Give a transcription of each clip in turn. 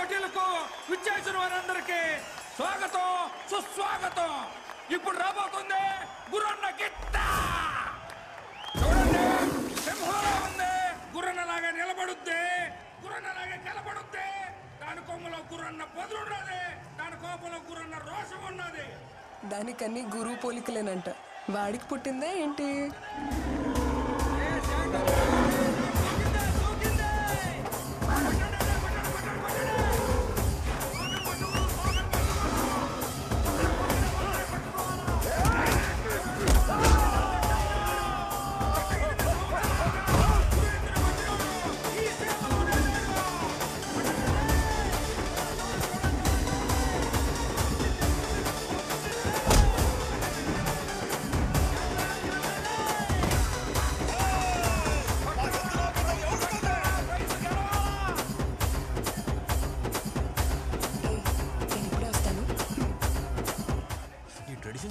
పోటీలకు విచ్చేసిన వారందరికీ స్వాగతం సుస్వాగతం. ఇప్పుడు రాబోతుంది గుర్రన్న గిట్ట. చూడండి, సింహంలా ఉంది. గుర్రన్నలాగా నిలబడుద్ది, గుర్రన్నలాగా నిలబడుద్ది. దాని కొమ్మలో గుర్రన్న పొదులు ఉన్నది, దాని కోపంలో గుర్రన్న రోషం ఉన్నది. దానికన్నీ గురువు పోలికలేనంట. వాడికి పుట్టిందా ఏంటి?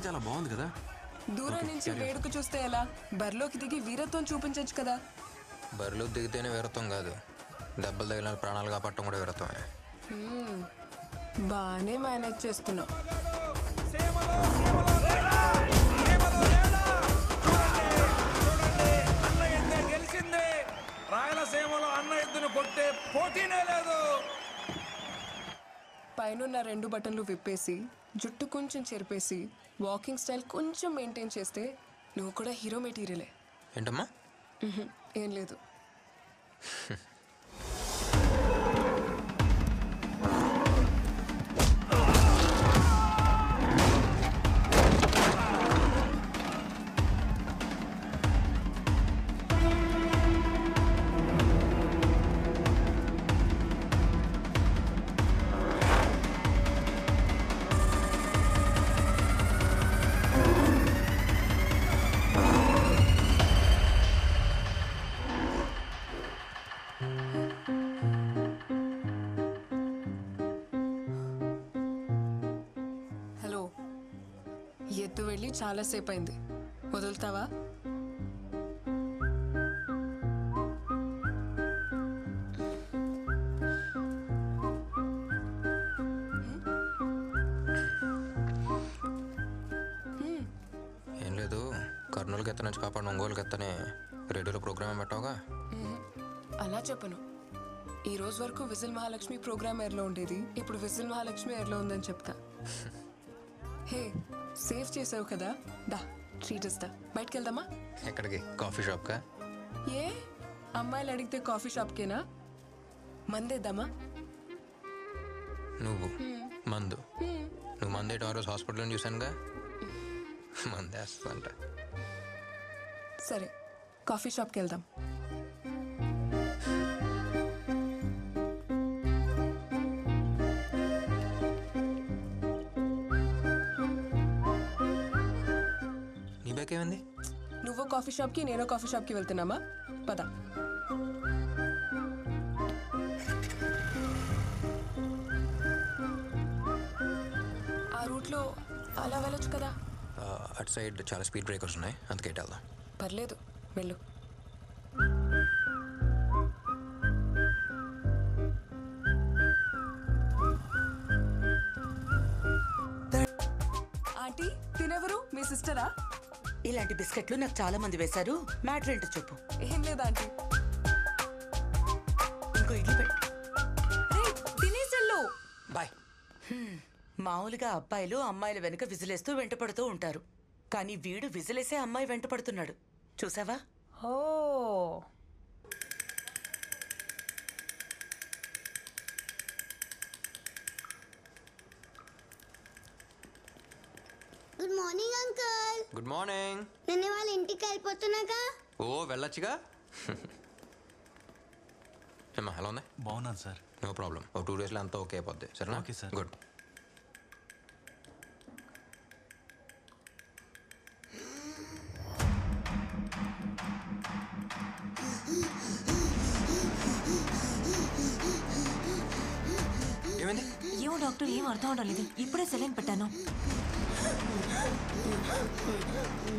చాలా బాగుంది కదా. దూరం నుంచి వేడుక చూస్తే ఎలా? బరిలోకి దిగి వీరత్వం చూపించచ్చు కదా. బరిలో దిగితేనే వీరత్వం కాదు, దెబ్బలు తగిలిన ప్రాణాలు కాపాడటం కూడా వీరత్వమే. బాగానే మేనేజ్ చేస్తున్నావు. గెలిచింది. రాయలసీమలో అన్న ఎద్దును కొట్టే పోటీనే లేదు. పైన 2 బటన్లు విప్పేసి జుట్టు కొంచెం చెరిపేసి వాకింగ్ స్టైల్ కొంచెం మెయింటైన్ చేస్తే నువ్వు కూడా హీరో మెటీరియలే. ఏంటమ్మా? ఏం లేదు. ఎత్తు వెళ్ళి చాలాసేపు అయింది, వదులుతావా? ఏం లేదు, కర్నూలుకి ఎత్త నుంచి కాపాడిన ఒంగోలుకి ఎత్తనే రేడియోలో ప్రోగ్రామ్ పెట్టావుగా. అలా చెప్పను. ఈ రోజు వరకు విజిల్ మహాలక్ష్మి ప్రోగ్రామ్ ఎయిర్లో ఉండేది, ఇప్పుడు విజిల్ మహాలక్ష్మి ఎయిర్లో ఉందని చెప్తా. హే, సేవ్ చేసావు కదా, దా ట్రీట్ ఇస్తా. బయటకు వెళ్దామా? ఎక్కడికి? కాఫీ షాప్కా? ఏ అమ్మాయిలు అడిగితే కాఫీ షాప్కేనా? మందేద్దామా? నువ్వు మందు? నువ్వు మందేయటం ఆ రోజు హాస్పిటల్లో చూశానుగా. మందేస్తా. సరే, కాఫీ షాప్కి వెళ్దాం. ఏమైంది? నువ్వు కాఫీ షాప్కి, నేను కాఫీ షాప్కి వెళ్తున్నామా? పద. ఆ రూట్లో అలా వెళ్ళొచ్చు కదా. అటు సైడ్ చాలా స్పీడ్ బ్రేకర్స్ ఉన్నాయి, అందుకే వెళ్దాం. పర్లేదు, వెళ్ళు. ఆంటీ, తినెవరు? మీ సిస్టరా? ఇలాంటి బిస్కెట్లు నాకు చాలా మంది వేశారు. మ్యాటర్ ఏంటో చెప్పు. ఏం లేదా ఆంటీ, ఇంకో ఇడ్లీ పెట్టు. తినేసెళ్ళు. బాయ్. మామూలుగా అబ్బాయిలు అమ్మాయిల వెనుక విజిలేస్తూ వెంటపడుతూ ఉంటారు, కానీ వీడు విజిలేసే అమ్మాయి వెంట పడుతున్నాడు. చూసావా? Oh, good morning uncle. Good morning. నేను వాళ్ళ ఇంటికి వెళ్ళిపోతున్నాగా. ఓ, వెళ్ళొచ్చుగా. ఏమ్మా, ఎలా ఉంది? బాగున్నాను సార్. No problem. ఒక 2 డేస్లో అంతా ఓకే అయిపోద్ది. సరేనా? Okay sir. గుడ్. ఏమైంది? ఏమో డాక్టర్, ఏం అర్థం అవడం లేదు. ఇప్పుడే సెలైన్ పెట్టాను.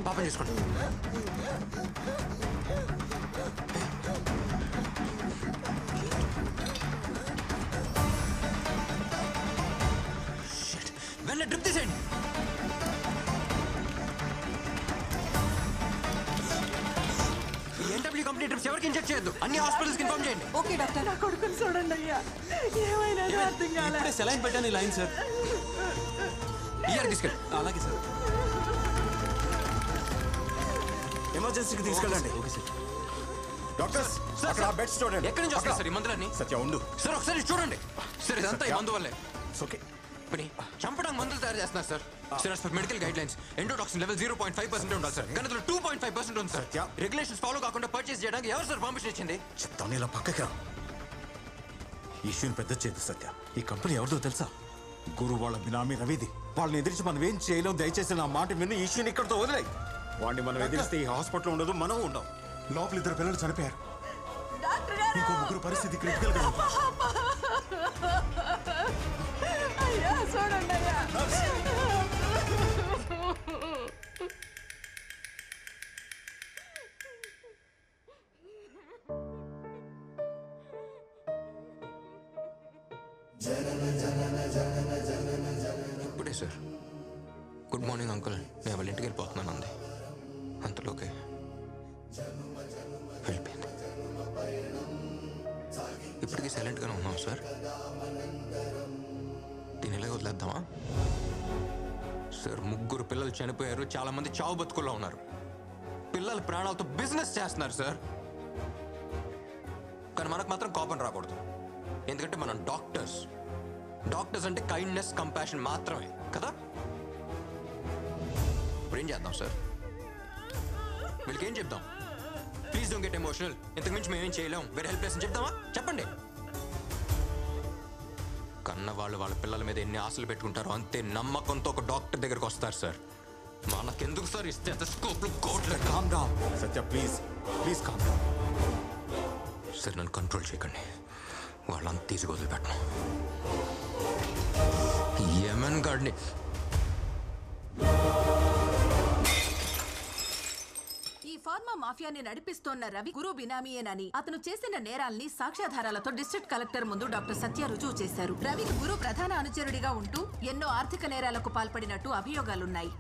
పాపం చేసుకోండి. డ్రిప్ తీసేయండి. ఎన్డబ్ల్యూ కంపెనీ డ్రిప్స్ ఎవరికి ఇంజెక్ట్ చేయొద్దు. అన్ని హాస్పిటల్స్కి ఇన్ఫార్మ్ చేయండి. Okay doctor. నా కొడుకుని చూడండి అయ్యా, ఏమైనా అర్థం కాలే. ఇప్పుడే సెలైన్ పెట్టాను ఈ లైన్ సార్. ఇయర్ తీసుకెళ్ళి. అలాగే సార్. ఎమర్జెన్సీకి తీసుకెళ్ళండి. Okay sir. డాక్టర్స్ అక్కడ బెడ్స్ చూడండి. ఎక్కడి నుంచి వస్తారు సార్ ఈ మందులన్నీ? సత్య ఉండు. సార్ ఒకసారి చూడండి సార్. ఇదంతా ఈ మందు వల్లే. ఓకే. పని చంపడానికి మందులు తయారు చేస్తున్నారు sir. Sir for medical guide lines endotoxin level 0.5% ఉండాలి సార్. కానీ 2.5% ఉంది సార్. సత్య. రెగ్యులేషన్స్ ఫాలో కాకుండా పర్చేస్ చేయడానికి ఎవరు సార్ పర్మిషన్ ఇచ్చింది? చెప్తాను, ఇలా పక్కకి రా. ఈ ఇష్యూని పెద్ద చేయదు సత్య. ఈ కంపెనీ ఎవరిదో తెలుసా? గురు వాళ్ళ బినామీ రవిది. వాళ్ళని ఎదిరించి మనం ఏం చేయలేం. దయచేసి నా మాట విని ఈ ఇష్యూని ఇక్కడితో వదిలేయి. వాడిని మనం ఎదిరిస్తే ఈ హాస్పిటల్ ఉండదు, మనం ఉండం. లోపల 2 పిల్లలు చనిపోయారు. ఇంకో 3 పరిస్థితి క్రిటికల్ గా ఉంది. అయ్యా చూడండి అయ్యా. ఇప్పుడే సార్ గుడ్ మార్నింగ్ అంకుల్, నేను వాళ్ళ ఇంటికి వెళ్ళిపోతున్నాను అంది. అంతలోకే వెళ్ళిపోయింది. ఇప్పటికీ సైలెంట్గానే ఉన్నాం సార్. దీని ఎలాగ వదిలేద్దామా సార్? 3 పిల్లలు చనిపోయారు, చాలా మంది చావు బతుకుల్లో ఉన్నారు. పిల్లల ప్రాణాలతో బిజినెస్ చేస్తున్నారు సార్. కానీ మనకు మాత్రం కోపం రాకూడదు, ఎందుకంటే మనం డాక్టర్స్. డాక్టర్స్ అంటే కైండ్నెస్, కంపాషన్ మాత్రమే కదా. ఇప్పుడు ఏం చేద్దాం సార్? వీళ్ళకి ఏం చెప్దాం? ప్లీజ్ డోంట్ గెట్ ఎమోషనల్, ఇంతకు మించి మేమేం చేయలేం, వెరీ హెల్ప్లెస్ అని చెప్దామా? చెప్పండి. కన్న వాళ్ళు వాళ్ళ పిల్లల మీద ఎన్ని ఆశలు పెట్టుకుంటారో అంతే నమ్మకంతో ఒక డాక్టర్ దగ్గరకు వస్తారు సార్. మనకెందుకు సార్ ఇస్తే స్కోప్లు కోట్లు? Calm down Satya, please please calm down. Sir నన్ను కంట్రోల్ చేయకండి, వాళ్ళంతా తీసి వదిలిపెట్టను. యమన్ గాడిని ఈ ఫార్మా మాఫియాని నడిపిస్తోన్న రవి గురు బినామీయేనని, అతను చేసిన నేరాల్ని సాక్ష్యాధారాలతో డిస్ట్రిక్ట్ కలెక్టర్ ముందు డాక్టర్ సత్య రుజువు చేశారు. రవికి గురు ప్రధాన అనుచరుడిగా ఉంటూ ఎన్నో ఆర్థిక నేరాలకు పాల్పడినట్టు అభియోగాలున్నాయి.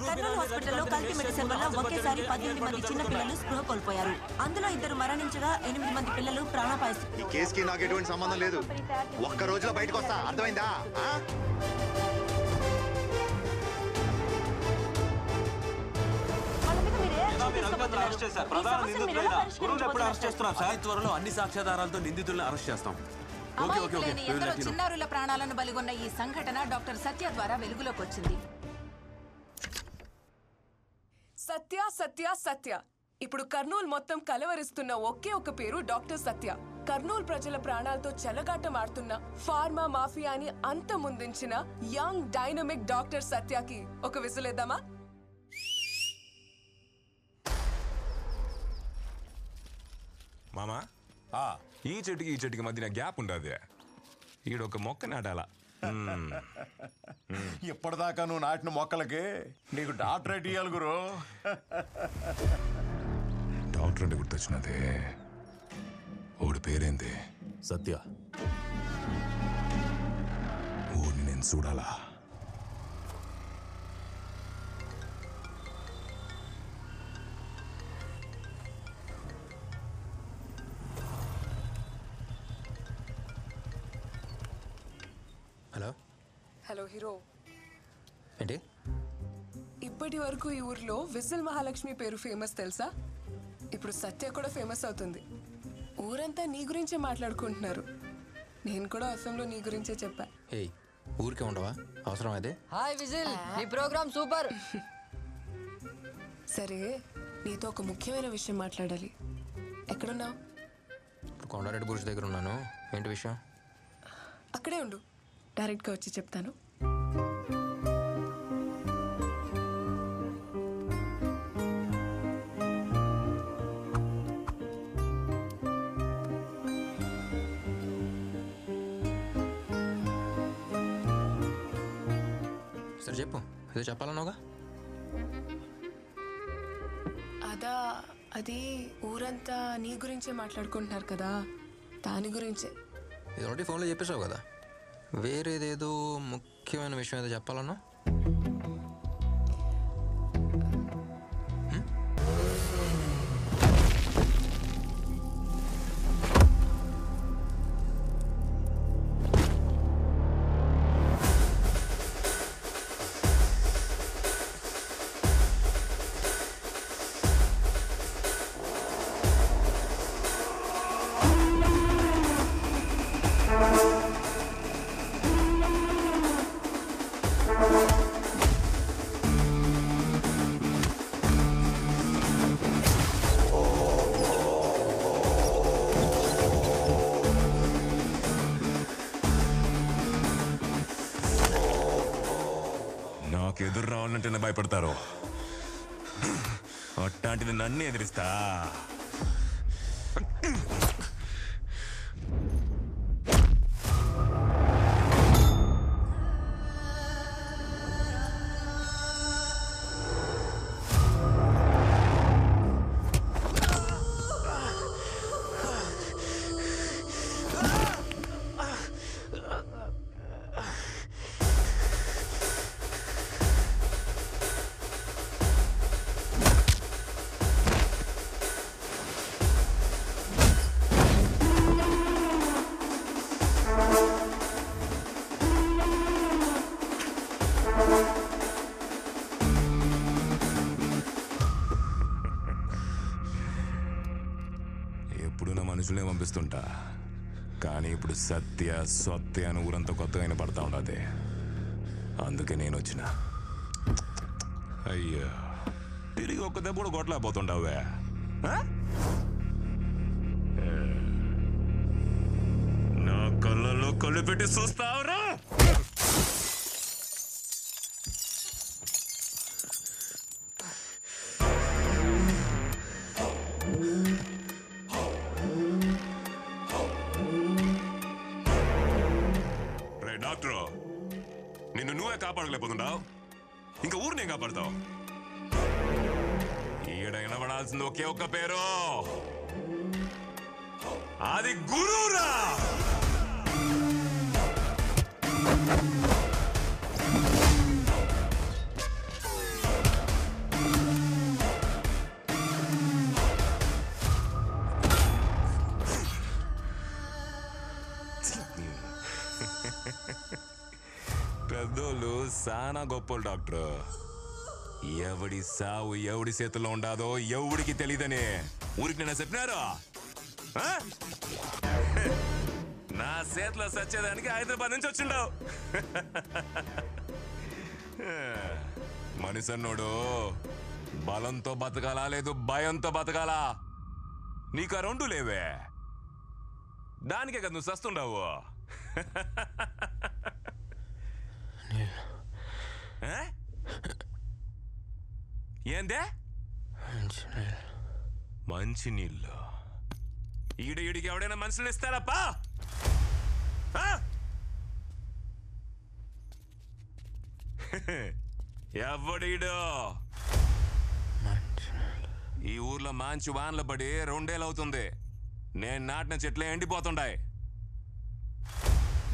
కర్నూలు హాస్పిటల్లో కల్తీ మెడిసిన్ వల్ల ఒకేసారి 18 మంది చిన్న పిల్లలు స్పృహ కోల్పోయారు. అందులో 2 మరణించగా 8 మంది పిల్లలు ప్రాణాపాయ స్థితి. ఈ కేసుకి నాకు ఎటువంటి సంబంధం లేదు. ఒక్క రోజులో బయటకు వస్తా, అర్థమైందా? త్వరలో అన్ని సాక్ష్యాధారాలతో నిందితులను అరెస్ట్ చేస్తాం. అమాయకులైన ఎందరో చిన్నారుల ప్రాణాలను బలిగొన్న ఈ సంఘటన డాక్టర్ సత్య ద్వారా వెలుగులోకి వచ్చింది. సత్య సత్య సత్య. ఇప్పుడు కర్నూలు మొత్తం కలవరిస్తున్న ఒకే ఒక పేరు డాక్టర్ సత్య. కర్నూలు ప్రజల ప్రాణాలతో చెలగాటం ఆడుతున్న ఫార్మా మాఫియాని అంతమొందించిన యంగ్ డైనమిక్ డాక్టర్ సత్యకి ఒక విసులేద్దామా? మామా, ఈ చెట్టుకి మధ్యన గ్యాప్ ఉండదు. ఈడొక మొక్క నాటాలా. ఇప్పటిదాకా నువ్వు నాటిన మొక్కలకి నీకు డాక్టరేట్ ఇయ్యాలి గురు. డాక్టర్ అంటే గుర్తొచ్చినదే. ఓడి పేరేంది? సత్య. ఓడిని నేను చూడాలా? Hello hello hero. ఏంటి? ఇప్పటి వరకు ఈ ఊర్లో విజిల్ మహాలక్ష్మి పేరు ఫేమస్ తెలుసా? ఇప్పుడు సత్య కూడా ఫేమస్ అవుతుంది. ఊరంతా నీ గురించే మాట్లాడుకుంటున్నారు. నేను కూడా అసెంబ్లీలో నీ గురించే చెప్పా. ఏయ్, ఊరికే ఉండవా? అవసరం అదే. హాయ్ విజిల్, నీ ప్రోగ్రామ్ సూపర్. సరే, నీతో ఒక ముఖ్యమైన విషయం మాట్లాడాలి. ఎక్కడున్నావు? ఇప్పుడు కొండారెడ్డి బురుష్ దగ్గర ఉన్నాను. ఏంటి విషయం? అక్కడే ఉండు, డైరెక్ట్గా వచ్చి చెప్తాను. సరే చెప్పు, ఏదో చెప్పాలన్నావుగా. అది ఊరంతా నీ గురించే మాట్లాడుకుంటున్నారు కదా, దాని గురించే. ఇది ఒకటి ఫోన్లో చెప్పేసావు కదా. వేరేదేదో ముఖ్యమైన విషయం ఏదో చెప్పాలన్నా. నాకు ఎదురు రావాలంటేనే భయపడతారు, అట్లాంటిది నన్ను ఎదిరిస్తా. ఎప్పుడు నా మనుషులే పంపిస్తుంటా, కానీ ఇప్పుడు సత్య సత్య అని ఊరంతా కొత్తగా వినపడతా ఉండదు. అందుకే నేను వచ్చిన. అయ్యో, తిరిగి ఒక్క దెబ్బ కూడా కొట్టలేకపోతుండవే. నా కళ్ళలో కళ్ళు పెట్టి చూస్తావురా? డాక్టర్, నిన్ను నువ్వే కాపాడలేకపోతున్నావు, ఇంకా ఊరినే కాపాడతావు. ఈడ వినబడాల్సింది ఒకే ఒక్క పేరు, అది గురువురా. పెద్దోళ్ళు సానా గొప్పలు డాక్టర్. ఎవడి సావు ఎవడి చేతుల్లో ఉండాదో ఎవడికి తెలీదని ఊరికి నేను చెప్పినారు. నా చేతిలో సచ్చేదానికి హైదరాబాద్ నుంచి వచ్చిండవు. మనిషి అన్నోడు బలంతో బతకాలా లేదు భయంతో బతకాలా? నీకు ఆ రెండు లేవే, దానికే కదా నువ్వు సస్తుండవు. ఏందే మంచి నీళ్ళు? ఈడికి ఎవడైనా మనుషులు ఇస్తారప్పా? ఎవడీడు? ఈ ఊర్లో మంచి వానలు పడి 2 ఏళ్ళు అవుతుంది. నేను నాటిన చెట్లే ఎండిపోతుండాయి.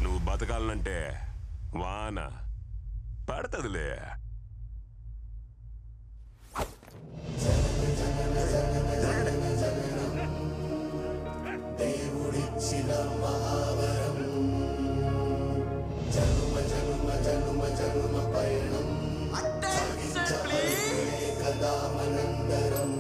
నువ్వు బతకాలంటే వాన పడతదిలే. దేవుడిచ్చిన మహావరం, జనుమ జనుమ జనుమ జనుమ పయనం కదా మనందరం.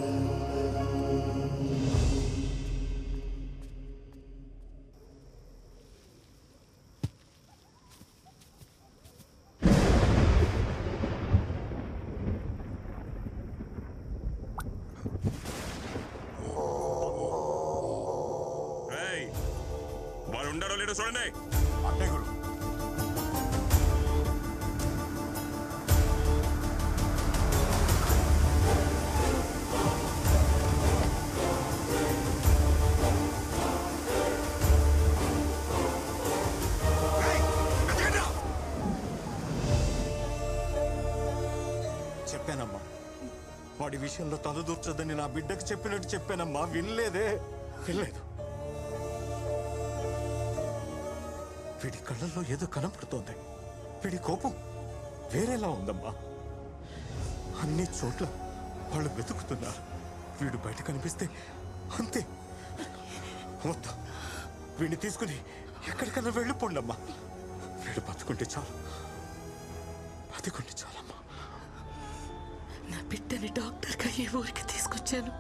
వాడు ఉండారో లేడో చూడండి. చెప్పానమ్మా, వాడి విషయంలో తలదూర్చొద్దని నా బిడ్డకు చెప్పినట్టు చెప్పానమ్మా. వినలేదు. వీడి కళ్ళల్లో ఏదో కనపడుతోంది. వీడి కోపం వేరేలా ఉందమ్మా. అన్ని చోట్ల వాళ్ళు వెతుకుతున్నారు. వీడు బయట కనిపిస్తే అంతే. వద్దు, వీడిని తీసుకుని ఎక్కడికన్నా వెళ్ళిపోండమ్మా. వీడు బతుకుంటే చాలు, బతుకుంటే చాలమ్మా. నా బిడ్డని డాక్టర్గా ఈ ఊరికి తీసుకొచ్చాను.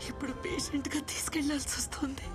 ఇప్పుడు పేషెంట్గా తీసుకెళ్లాల్సి వస్తుంది.